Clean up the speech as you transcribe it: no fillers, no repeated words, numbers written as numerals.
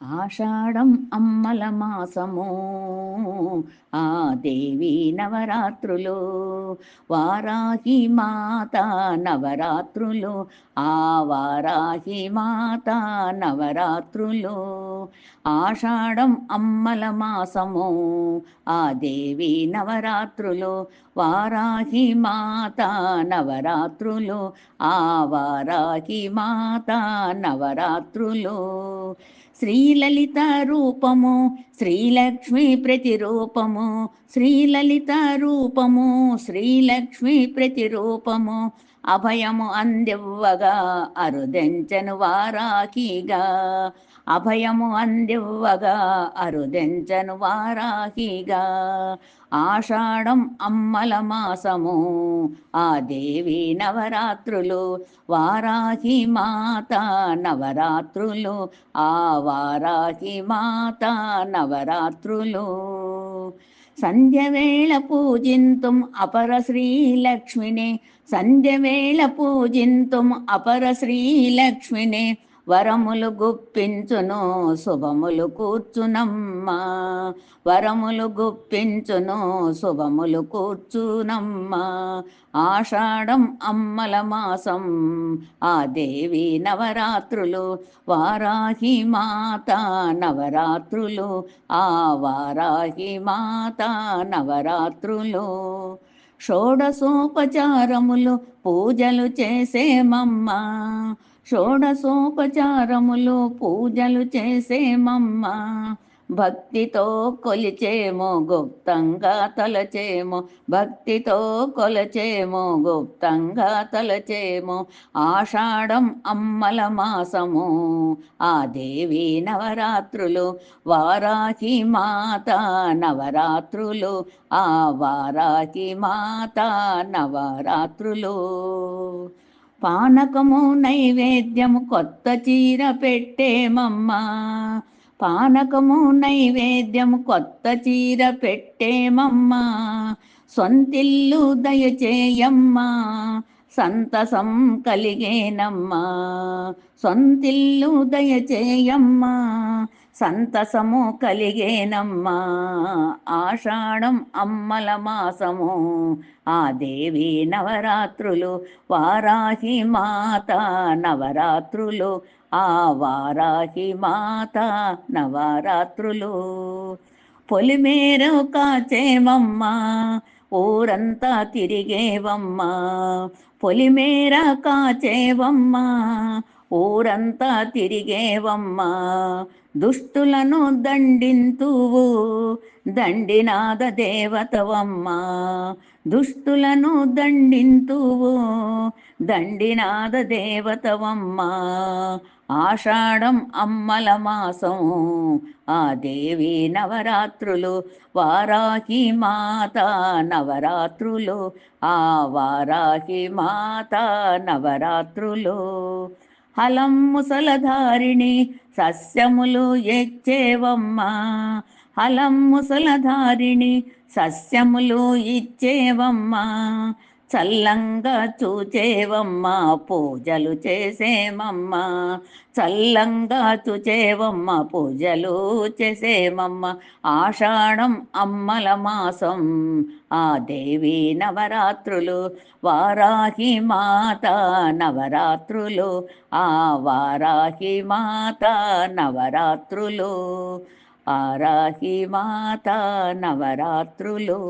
ఆషాఢం అమ్మల మాసము ఆ దేవి నవరాత్రులు వారాహి మాత నవరాత్రులు ఆ వారాహి మాత నవరాత్రులు ఆషాఢం అమ్మల మాసము ఆ దేవి నవరాత్రులు వారాహి మాత నవరాత్రులు ఆ వారాహి మాత నవరాత్రులు శ్రీలలిత రూపము శ్రీలక్ష్మి ప్రతిరూపము శ్రీలలిత రూపము శ్రీలక్ష్మి ప్రతిరూపము అభయము అందివ్వగా అరుదెంచను వారాకిగా అభయము అందివ్వగా అరుదెంచను వారాకిగా ఆషాఢం అమ్మల మాసము ఆ దేవి నవరాత్రులు వారాహి మాత నవరాత్రులు ఆ వారాహి మాత నవరాత్రులు సంధ్యవేళ పూజింతుం అపర శ్రీలక్ష్మిని సంధ్యవేళ పూజింతుం అపర శ్రీలక్ష్మిని వరములు గుప్పించును శుభములు కూర్చునమ్మా వరములు గుప్పించును శుభములు కూర్చునమ్మా ఆషాఢం అమ్మల మాసం ఆ దేవి నవరాత్రులు వారాహి మాత నవరాత్రులు ఆ వారాహి మాత నవరాత్రులు షోడశోపచారములు పూజలు చేసేమమ్మా షోడశోపచారములు పూజలు చేసేమమ్మా భక్తితో కొలిచేమో గుప్తంగా తలచేమో భక్తితో కొలచేమో గుప్తంగా తలచేమో ఆషాఢం అమ్మల మాసము ఆ దేవి నవరాత్రులు వారాహి మాత నవరాత్రులు ఆ వారాహి మాత నవరాత్రులు పానకము నైవేద్యము కొత్త చీర పెట్టేమమ్మా పానకము నైవేద్యము కొత్త చీర పెట్టేమమ్మా సొంతిల్లు దయచేయమ్మా సంతసం కలిగేనమ్మా సొంతిల్లు దయచేయమ్మా సంతసము కలిగేనమ్మా ఆషాఢం అమ్మల మాసము ఆ దేవి నవరాత్రులు వారాహి మాత నవరాత్రులు ఆ వారాహి మాత నవరాత్రులు పొలిమేరు కాచేమమ్మా ఊరంతా తిరిగేవమ్మా పొలిమేర కాచేవమ్మా ఊరంతా తిరిగేవమ్మా దుష్టులను దండింతువు దండినాద దేవతవమ్మా దుష్టులను దండింతువు దండినాద దేవతవమ్మా ఆషాఢం అమ్మల మాసం ఆ దేవి నవరాత్రులు వారాహి మాత నవరాత్రులు ఆ వారాహి మాత నవరాత్రులు హలం ముసలధారిణి సస్యములు ఎచ్చేవమ్మా హలం ముసలధారిణి సస్యములు ఇచ్చేవమ్మా చల్లంగా చూచేవమ్మా పూజలు చేసేమమ్మా చల్లంగా చూచేవమ్మా పూజలు చేసేమమ్మా ఆషాఢం అమ్మల మాసం ఆ దేవి నవరాత్రులు వారాహి మాత నవరాత్రులు ఆ వారాహి మాత నవరాత్రులు ఆరాహి మాత నవరాత్రులు